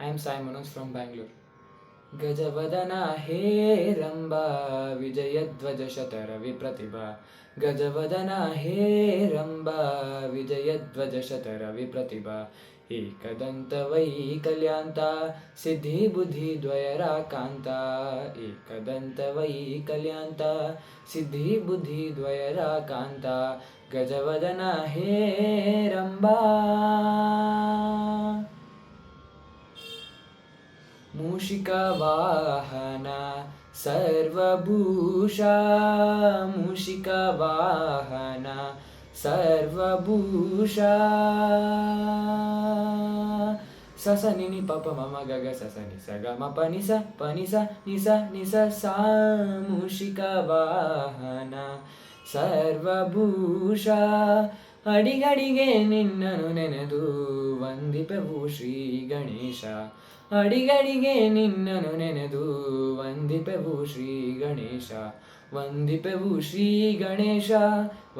I am Sai Manoj from Bangalore. गजवदना Heramba विजयध्वजशतरविप्रतिभा गजवदना Heramba विजयध्वजशतरविप्रतिभा एकदन्तवैकल्यान्ता सिद्धिबुद्धिद्वयराकान्ता एकदन्तवैकल्यान्ता सिद्धिबुद्धिद्वयराकान्ता गजवदना Heramba मूषिकवाहन सर्वभूषा मूषिकवाहन सर्वभूषा ससनि नि पप मम गग ससनि स ग म पनि स नि स सा मूषिकवाहन ಸರ್ವಭೂಷಾ ಅಡಿಗಡಿಗೆ ನಿನ್ನನು ನೆನೆದು ವಂದಿಪೆವು ಶ್ರೀ ಗಣೇಶ ಅಡಿಗಡಿಗೆ ನಿನ್ನನು ನೆನೆದು ವಂದಿಪೆವು ಶ್ರೀ ಗಣೇಶ ವಂದಿಪೆವು ಶ್ರೀ ಗಣೇಶ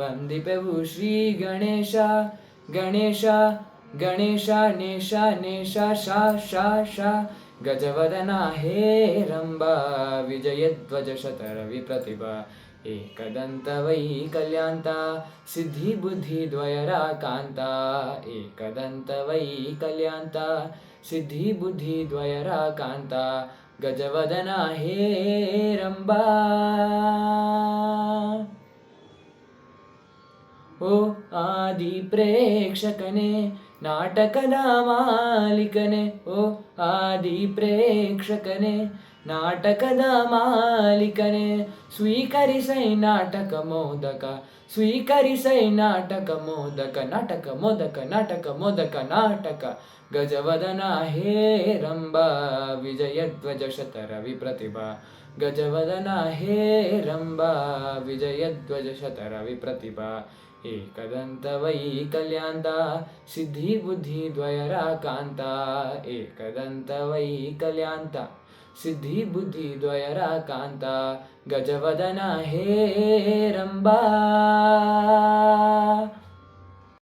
ವಂದಿಪೆವು ಶ್ರೀ ಗಣೇಶ ಗಣೇಶ ಗಣೇಶ ನೇಶ ನೇಶ ಶಾ ಶಾ ಶಾ ಗಜವದನ ಹೇರಂಬ ವಿಜಯಧ್ವಜ ಶತರವಿ ಪ್ರತಿಭಾ एकदन्तवैकल्यान्ता सिद्धिबुद्धिद्वयराकान्ता एकदन्तवैकल्यान्ता सिद्धिबुद्धिद्वयराकान्ता गजवदना हेरम्बा ಓ ಆದಿ ಪ್ರೇಕ್ಷಕನೇ ನಾಟಕದ ಮಾಲೀಕನೇ ಓ ಆದಿ ಪ್ರೇಕ್ಷಕನೇ ನಾಟಕದ ಮಾಲೀಕನೇ ಸ್ವೀಕರಿಸೈ ನಾಟಕ ಮೋದಕ ಸ್ವೀಕರಿಸೈ ನಾಟಕ ಮೋದಕ ನಾಟಕ ಮೋದಕ ನಾಟಕ ಮೋದಕ ನಾಟಕ ಗಜವದನ ಹೇರಂಬ ವಿಜಯಧ್ವಜ ಶತರವಿ ಪ್ರತಿಭಾ ಗಜವದನ ಹೇರಂಬ ವಿಜಯಧ್ವಜ ಶತರವಿ ಪ್ರತಿಭಾ एकदन्तवैकल्यान्ता सिद्धिबुद्धिद्वयराकान्ता एकदन्तवैकल्यान्ता सिद्धिबुद्धिद्वयराकान्ता गजवदना हेरम्बा